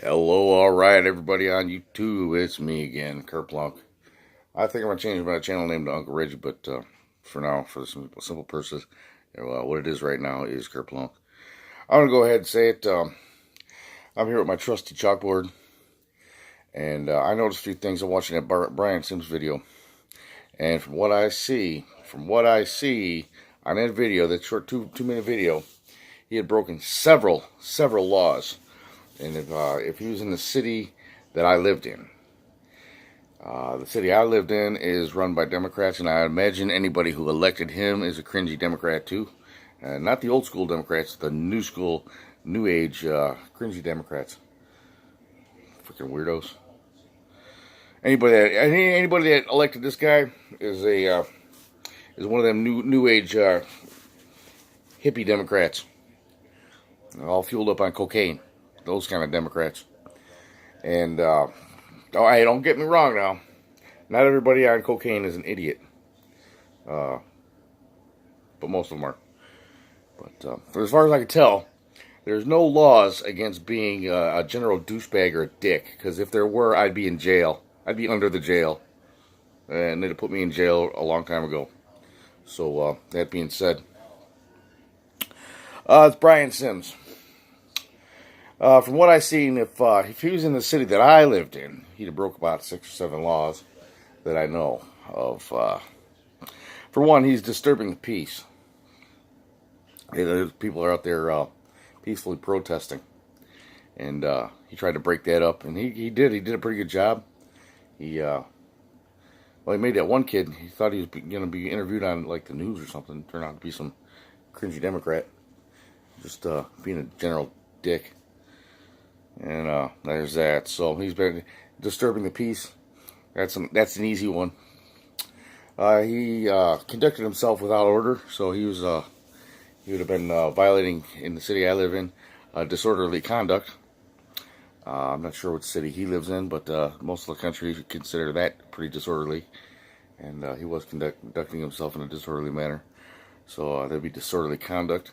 Hello, alright, everybody on YouTube. It's me again, Kerplunk. I think I'm going to change my channel name to Uncle Reggie, but for now, for the simple purposes, what it is right now is Kerplunk. I'm going to go ahead and say it. I'm here with my trusty chalkboard, and I noticed a few things. I'm watching that Brian Sims video, and from what I see on that video, that short two-minute video, he had broken several laws. And if he was in the city that I lived in, the city I lived in is run by Democrats, and I imagine anybody who elected him is a cringy Democrat too. Not the old school Democrats, the new school, new age, cringy Democrats. Freaking weirdos. Anybody that elected this guy is one of them new age hippie Democrats, all fueled up on cocaine. Those kind of Democrats. And hey, don't get me wrong now. Not everybody on cocaine is an idiot. But most of them are. But for as far as I can tell, there's no laws against being a general douchebag or a dick. Because if there were, I'd be in jail. I'd be under the jail. And they'd have put me in jail a long time ago. So, that being said, it's Brian Sims. From what I've seen, if he was in the city that I lived in, he'd have broke about 6 or 7 laws that I know of. For one, he's disturbing the peace. People are out there peacefully protesting, and he tried to break that up, and he did. He did a pretty good job. He made that one kid. He thought he was going to be interviewed on like the news or something. Turned out to be some cringy Democrat, just being a general dick. And there's that. So he's been disturbing the peace. That's an easy one. He conducted himself without order, so he would have been violating, in the city I live in, disorderly conduct. I'm not sure what city he lives in, but most of the country consider that pretty disorderly, and he was conducting himself in a disorderly manner. So that'd be disorderly conduct.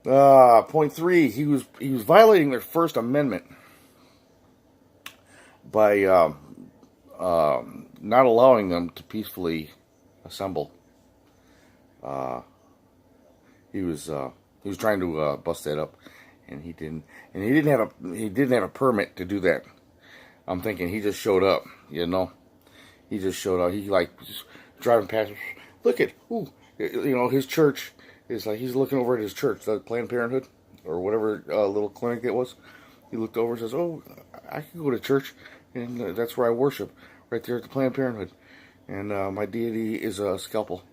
Point 3, he was violating their First Amendment by not allowing them to peacefully assemble. He was trying to bust that up, and he didn't. And he didn't have a permit to do that. I'm thinking he just showed up. You know, he just showed up. He just driving past. Look at his church. It's like he's looking over at his church, the Planned Parenthood, or whatever little clinic it was. He looked over and says, "Oh, I can go to church, and that's where I worship, right there at the Planned Parenthood. And my deity is a scalpel,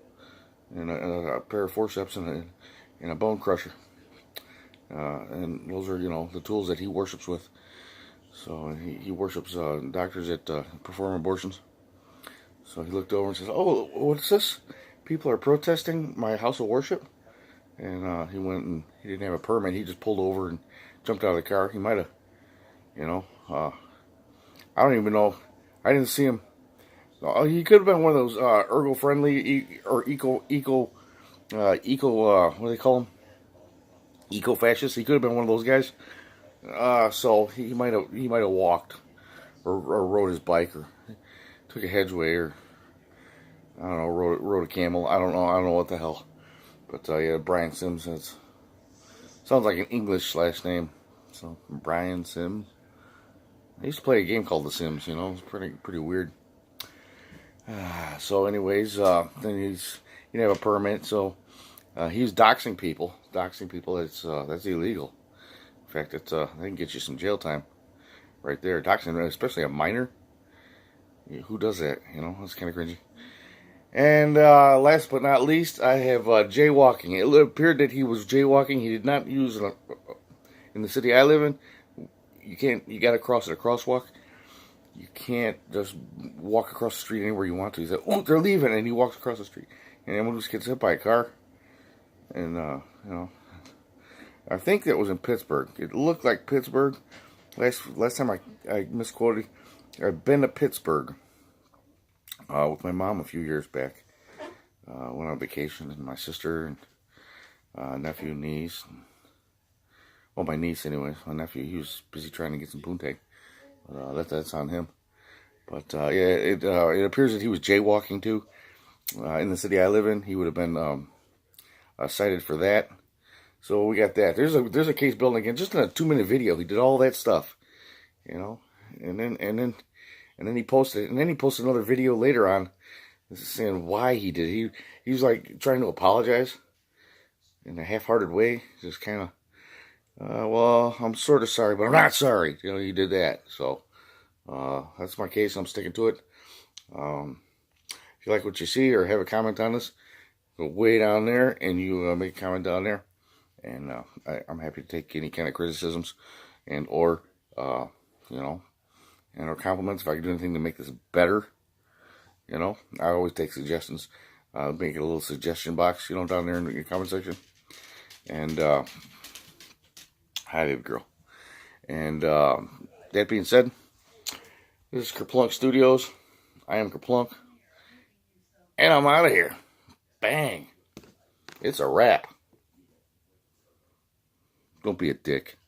and a pair of forceps, and a bone crusher. And those are, the tools that he worships with. So he worships doctors that perform abortions." So he looked over and says, "Oh, what's this? People are protesting my house of worship." And he went, and he didn't have a permit. He just pulled over and jumped out of the car. He might have, I don't even know. I didn't see him. He could have been one of those ergo-friendly or eco, what do they call them? Eco-fascists. He could have been one of those guys. So he might have walked or rode his bike or took a hedgeway or I don't know, rode a camel. I don't know what the hell. But yeah, Brian Sims sounds like an English last name. So Brian Sims. I used to play a game called The Sims. It's pretty weird. So anyways, then he didn't have a permit, so he's doxing people. Doxing people, that's illegal. In fact, they can get you some jail time right there. Doxing, especially a minor. Who does that? That's kind of cringy. And last but not least, I have jaywalking. It appeared that he was jaywalking. He did not use in the city I live in. You got to cross at a crosswalk. You can't just walk across the street anywhere you want to. He said, "Oh, they're leaving," and he walks across the street, and then just gets hit by a car. And I think that was in Pittsburgh. It looked like Pittsburgh. Last time I misquoted. I've been to Pittsburgh with my mom a few years back. Went on vacation, and my sister and nephew and niece. Well, my niece, anyways. My nephew, he was busy trying to get some poontang. That's on him. But yeah, it appears that he was jaywalking too in the city I live in. He would have been cited for that. So we got that. There's a case building again. Just in a 2-minute video, he did all that stuff, you know, and then he posted it, and then he posted another video later on, saying why he did it. He was like trying to apologize in a half-hearted way, just kind of, well, I'm sort of sorry, but I'm not sorry. You know, he did that. So that's my case. I'm sticking to it. If you like what you see or have a comment on this, go way down there and you make a comment down there. And I'm happy to take any kind of criticisms and or, you know, and or compliments. If I can do anything to make this better, you know, I always take suggestions. Make it a little suggestion box, you know, down there in the comment section. And hi, baby girl. And that being said, this is Kerplunk Studios. I am Kerplunk. And I'm out of here. Bang. It's a wrap. Don't be a dick.